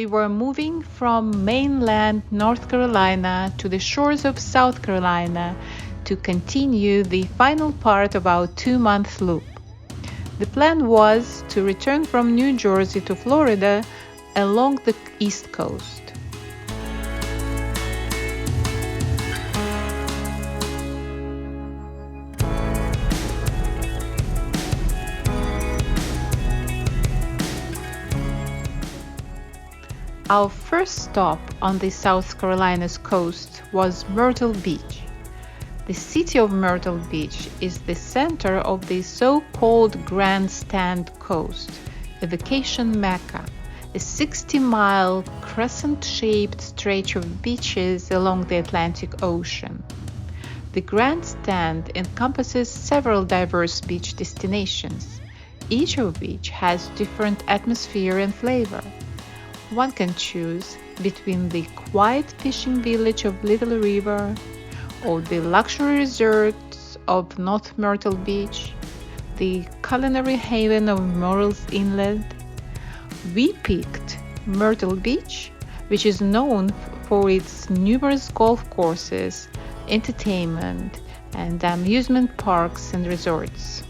We were moving from mainland North Carolina to the shores of South Carolina to continue the final part of our 2-month loop. The plan was to return from New Jersey to Florida along the East Coast. Our first stop on the South Carolina's coast was Myrtle Beach. The city of Myrtle Beach is the center of the so-called Grandstand Coast, a vacation mecca, a 60-mile crescent-shaped stretch of beaches along the Atlantic Ocean. The Grandstand encompasses several diverse beach destinations, each of which has different atmosphere and flavor. One can choose between the quiet fishing village of Little River or the luxury resorts of North Myrtle Beach, the culinary haven of Murrells Inlet. We picked Myrtle Beach, which is known for its numerous golf courses, entertainment, and amusement parks and resorts.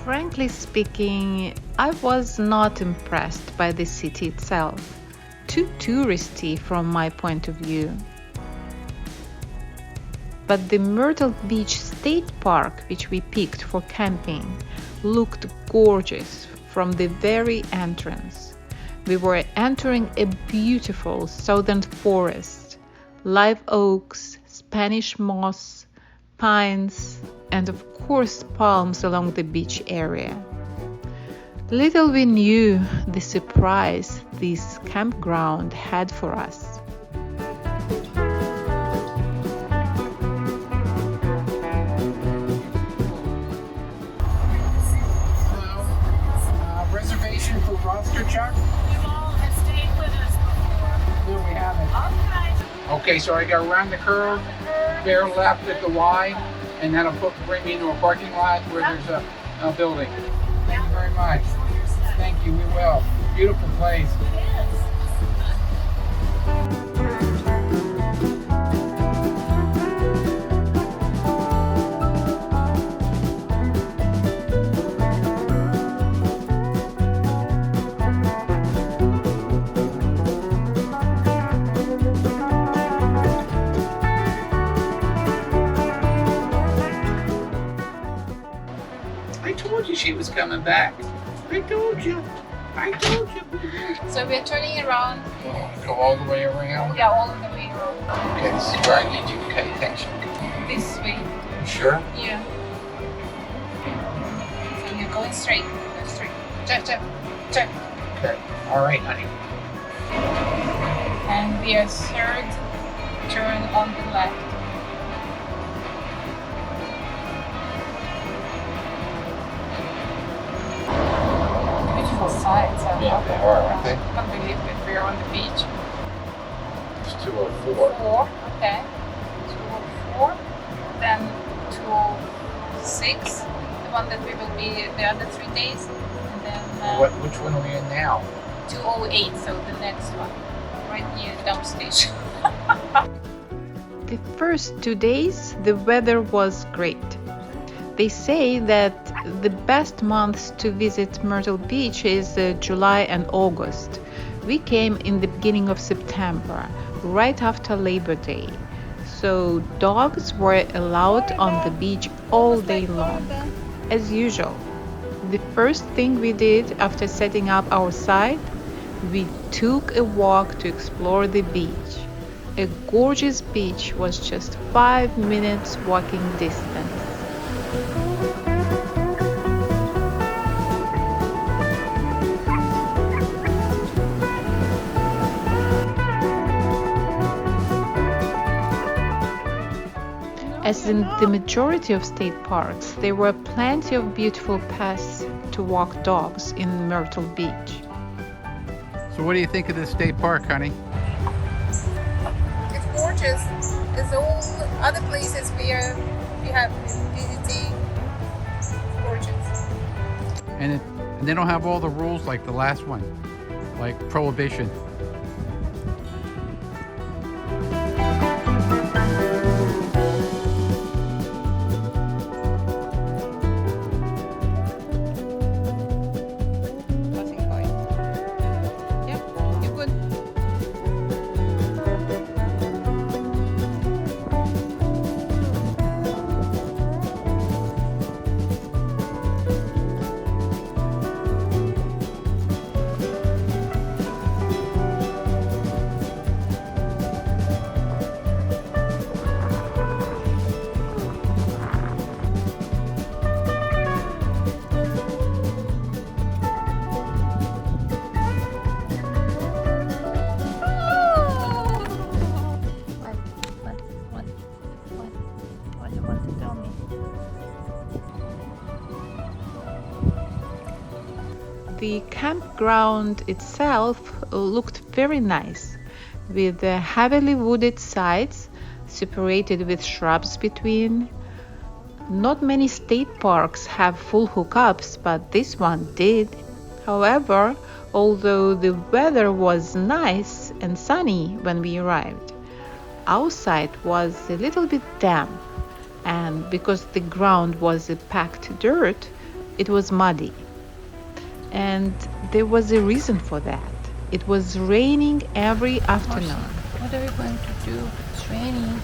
Frankly speaking, I was not impressed by the city itself, too touristy from my point of view. But the Myrtle Beach State Park, which we picked for camping, looked gorgeous from the very entrance. We were entering a beautiful southern forest, live oaks, Spanish moss, pines, and of course palms along the beach area. Little we knew the surprise this campground had for us. Reservation for roster check? You all have stayed with us before. No, we haven't. Okay, so I got around the curve, bear left at the Y, and that'll bring me into a parking lot where there's a building. Thank you very much. Thank you, we will. Beautiful place. I told you she was coming back. I told you. So we're turning around. Go all the way around? Yeah, all of the way around. Okay, this is where I need you to pay attention. This way. You sure? Yeah. So you're going straight. Go straight. Check. Okay. All right, honey. And we are third turn on the left. Beautiful sights. Yeah, they are, aren't they? I can't believe that we're on the beach. It's 204. 4, okay. 204. Then 206, the one that we will be the other 3 days. And then Which one are we in now? 208, so the next one, right near the dump station. The first 2 days, the weather was great. They say that the best months to visit Myrtle Beach is July and August. We came in the beginning of September, right after Labor Day. So dogs were allowed on the beach all day long, as usual. The first thing we did after setting up our site, we took a walk to explore the beach. A gorgeous beach was just 5 minutes walking distance. As in the majority of state parks, there were plenty of beautiful paths to walk dogs in Myrtle Beach. So what do you think of this state park, honey? It's gorgeous. There's all other places we have been visiting. Orchards. And they don't have all the rules like the last one, like prohibition. The campground itself looked very nice, with heavily wooded sides separated with shrubs between. Not many state parks have full hookups, but this one did. However, although the weather was nice and sunny when we arrived, outside was a little bit damp, and because the ground was packed dirt, it was muddy. And there was a reason for that. It was raining every afternoon. What are we going to do? It's raining.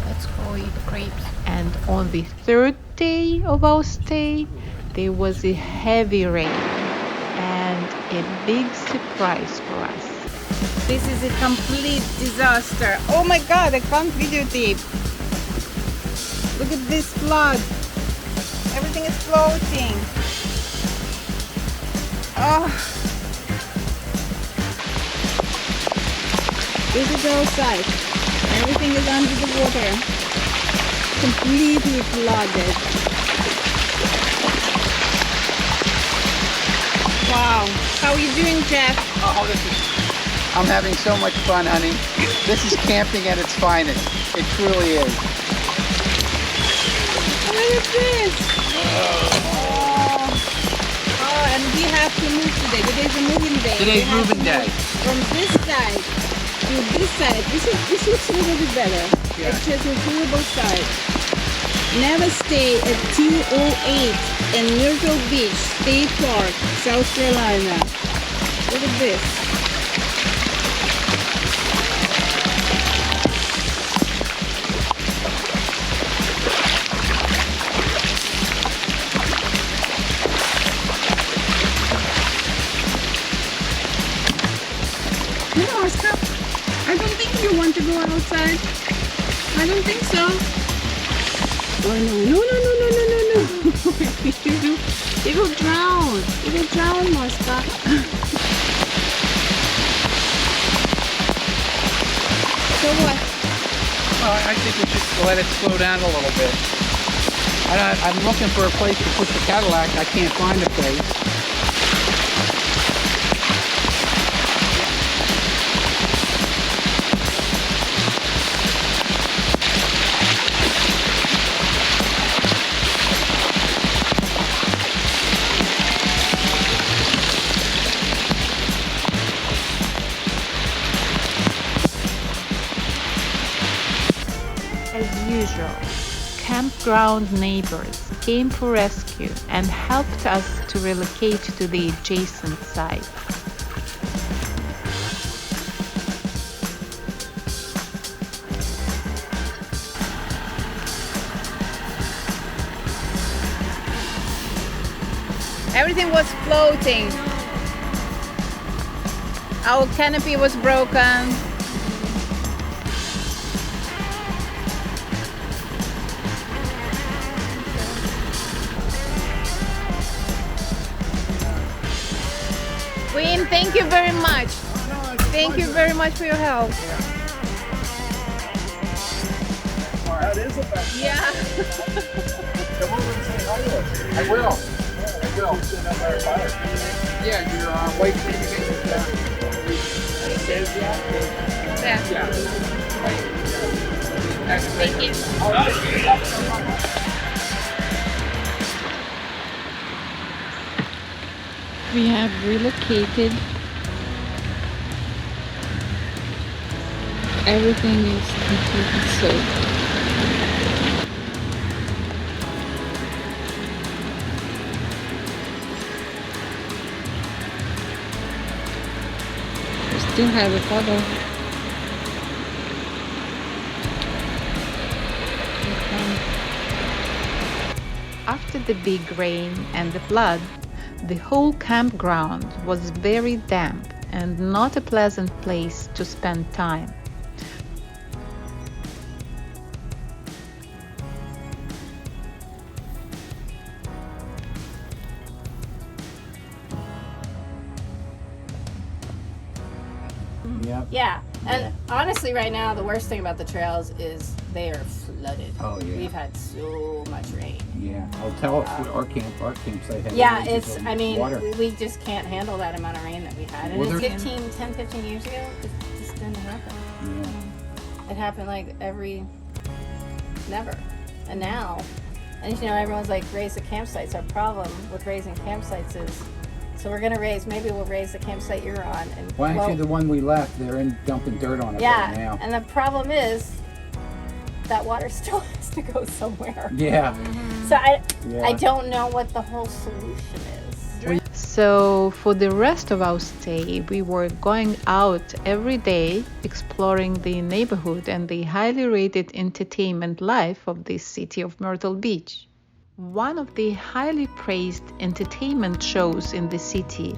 Let's go eat grapes. And on the third day of our stay, there was a heavy rain and a big surprise for us. This is a complete disaster. Oh my God, I can't videotape. Look at this flood. Everything is floating. Oh. This is outside. Everything is under the water. Completely flooded. Wow. How are you doing, Jeff? Oh, I'm having so much fun, honey. This is camping at its finest. It truly is. Look at this. Oh, and we have to move today. Today's a moving day. Today's moving day. From this side to this side. This looks a little bit better. Yeah. It's just a horrible side. Never stay at 208 in Myrtle Beach State Park, South Carolina. Look at this. No, stop. I don't think you want to go outside. I don't think so. Oh no, no. It will drown. It will drown, Master. So what? Well, I think we should let it slow down a little bit. I'm looking for a place to put the Cadillac. I can't find a place. As usual, campground neighbors came for rescue and helped us to relocate to the adjacent site. Everything was floating. Our canopy was broken. Queen, thank you very much. Thank you very much for your help. That is a fact. Yeah. Come over and say hi to us. I will. Sitting up there fire. Yeah, your wife indicated that. It says, yeah. Yeah. Yeah. Thank you. We have relocated. Everything is completely soaked. We still have a puddle. After the big rain and the flood, the whole campground was very damp and not a pleasant place to spend time. Yep. Yeah, and honestly, right now, the worst thing about the trails is they are flooded. Oh, yeah. We've had so much rain. Yeah. I'll tell us our campsite had Yeah, inches it's, of I mean, water. we just can't handle that amount of rain that we had. And Well, it's there's- 10, 15 years ago, it just didn't happen. Yeah. It happened like never. And now, and you know, everyone's like, raise the campsites. Our problem with raising campsites is, so we're gonna maybe we'll raise the campsite you're on. And Well, actually, the one we left, they're dumping dirt on it yeah, right now. and the problem is that water still has to go somewhere. Yeah. So I Yeah. don't know what the whole solution is. So for the rest of our stay, we were going out every day, exploring the neighborhood and the highly rated entertainment life of the city of Myrtle Beach. One of the highly praised entertainment shows in the city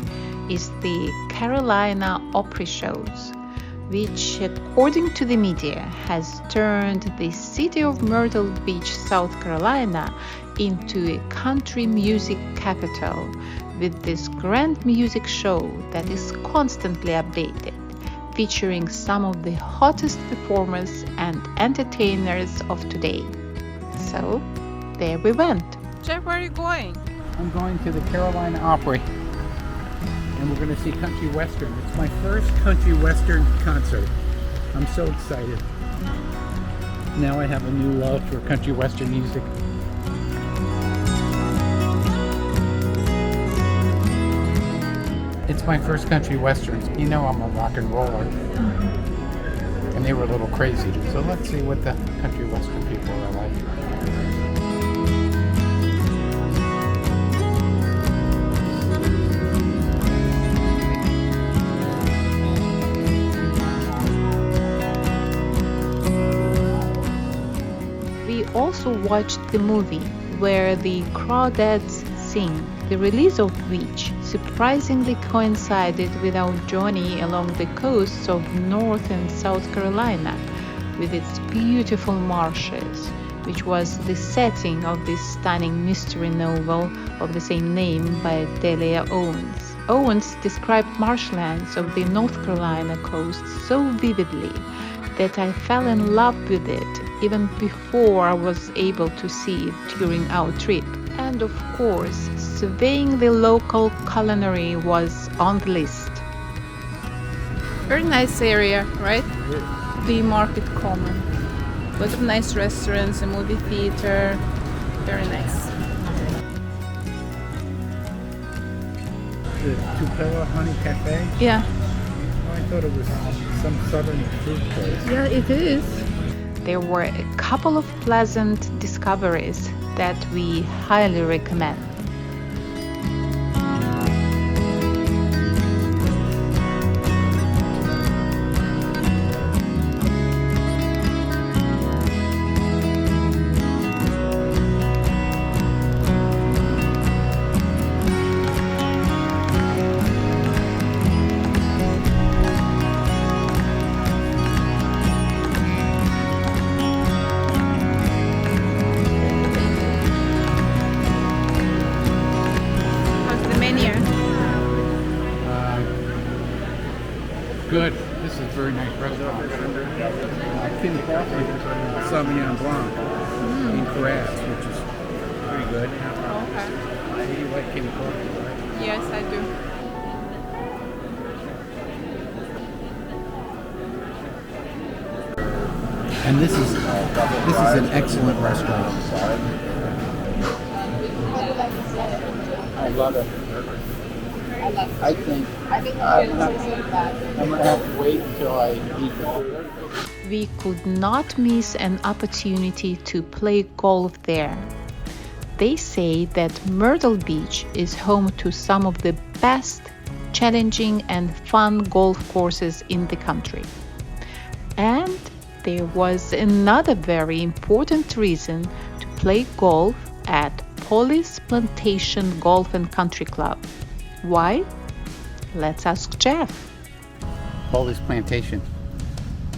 is the Carolina Opry shows, which, according to the media, has turned the city of Myrtle Beach, South Carolina, into a country music capital, with this grand music show that is constantly updated, featuring some of the hottest performers and entertainers of today. So, there we went. Jeff, where are you going? I'm going to the Carolina Opry, and we're going to see country western. It's my first country western concert. I'm so excited. Now I have a new love for country western music. It's my first country westerns. You know I'm a rock and roller. And they were a little crazy. So let's see what the country western people are like. We also watched the movie where the Crawdads sing, the release of which surprisingly coincided with our journey along the coasts of North and South Carolina, with its beautiful marshes, which was the setting of this stunning mystery novel of the same name by Delia Owens. Owens described marshlands of the North Carolina coast so vividly that I fell in love with it even before I was able to see it during our trip. And of course, surveying the local culinary was on the list. Very nice area, right? The Market Common. Lots of nice restaurants, a movie theater. Very nice. The Tupelo Honey Cafe? Yeah. Oh, I thought it was some southern food place. Yeah, it is. There were a couple of pleasant discoveries that we highly recommend. How's the menu? Good. This is a very nice restaurant. Tin Coffee, Sauvignon Blanc, in crabs, which is pretty good. Okay. You like Tin Coffee, right? Yes, I do. And this is an excellent restaurant. I love it. I think I'm gonna have to wait until I eat the food. We could not miss an opportunity to play golf there. They say that Myrtle Beach is home to some of the best, challenging and fun golf courses in the country. And there was another very important reason to play golf at Pawleys Plantation Golf and Country Club. Why? Let's ask Jeff. Pawleys Plantation,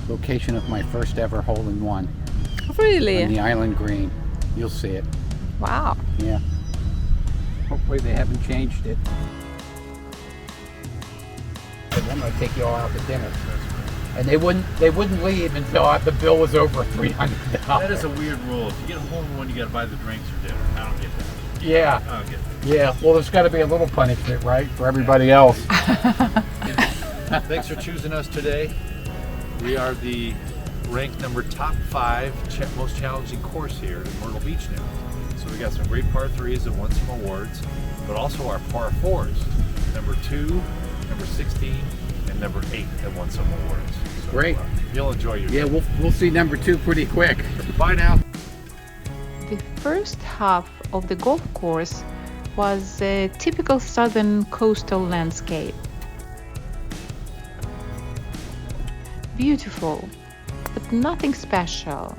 location of my first ever hole-in-one Really? on the island green. You'll see it. Wow. Yeah. Hopefully they haven't changed it. I'm gonna take you all out to dinner. And they wouldn't leave until the bill was over $300. That is a weird rule. If you get a hole-in-one, you got to buy the drinks for dinner. I don't get that. Yeah. I don't get that. Yeah. Well, there's got to be a little punishment, right, for everybody else. Thanks for choosing us today. We are the ranked number top 5 most challenging course here in Myrtle Beach now. So we got some great par 3s that won some awards, but also our par 4s, number 2, number 16, and number 8 that won some awards. So, Great. You'll enjoy your Yeah, we'll see number 2 pretty quick. Bye now. The first half of the golf course was a typical southern coastal landscape. Beautiful, but nothing special.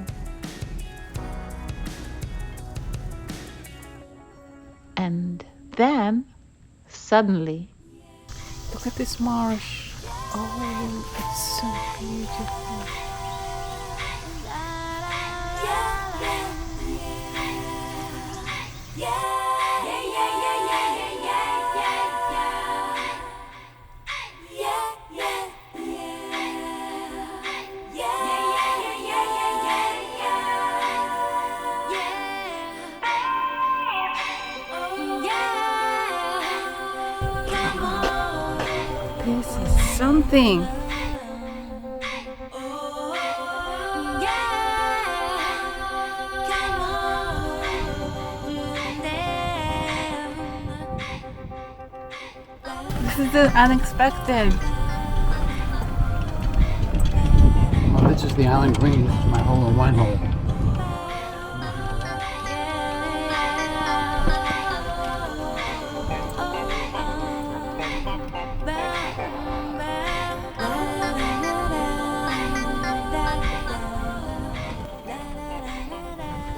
And then, suddenly, Look at this marsh. Oh, it's so beautiful. This is something. This is the unexpected. Well, this is the island green. This is my hole-in-one hole.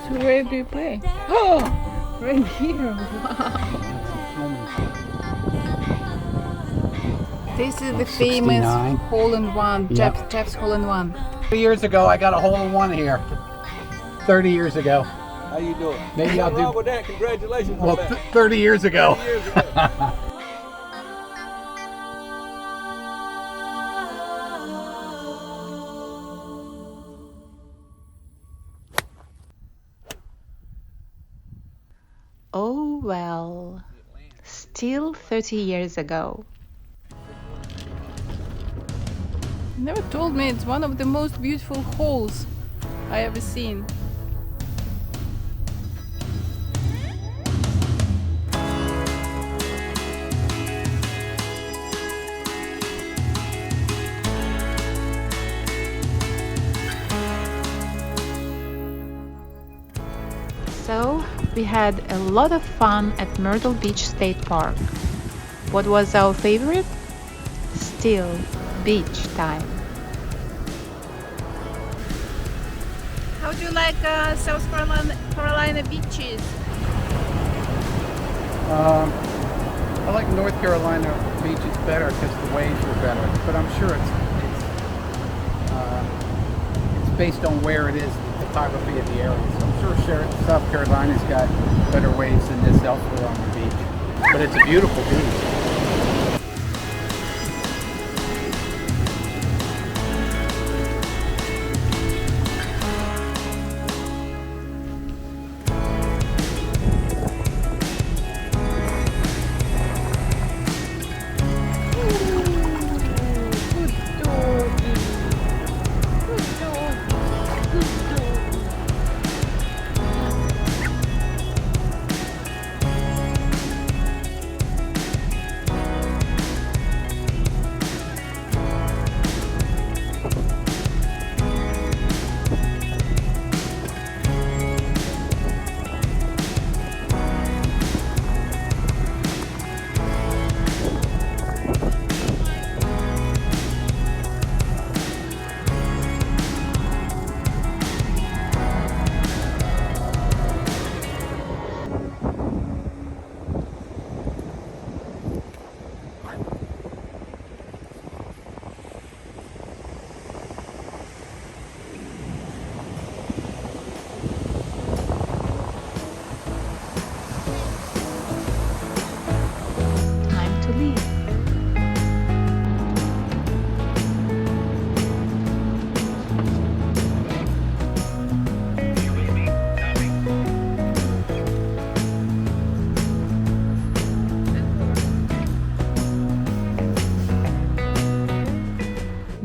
So where do you play? Oh, right here. Wow. This is the famous 69. hole-in-one. Yep. Jeff's hole-in-one. 3 years ago, I got a hole-in-one here. 30 years ago. How you doing? Maybe I'll Nothing wrong do. with that. Congratulations Well, on that. 30 years ago. 30 years ago. oh well, still 30 years ago. You never told me it's one of the most beautiful holes I ever seen. So, we had a lot of fun at Myrtle Beach State Park. What was our favorite? Still beach time. How do you like South Carolina beaches? I like North Carolina beaches better because the waves are better, but I'm sure it's based on where it is, the topography of the area. So I'm sure South Carolina's got better waves than this elsewhere on the beach. But it's a beautiful beach.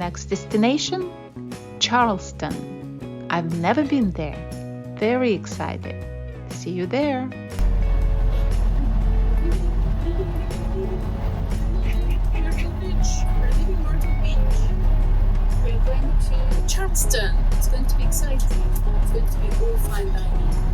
next destination? Charleston. I've never been there. Very excited. See you there. Myrtle Beach. We're leaving Myrtle Beach. We're going to Charleston. It's going to be exciting. It's going to be all fine dining.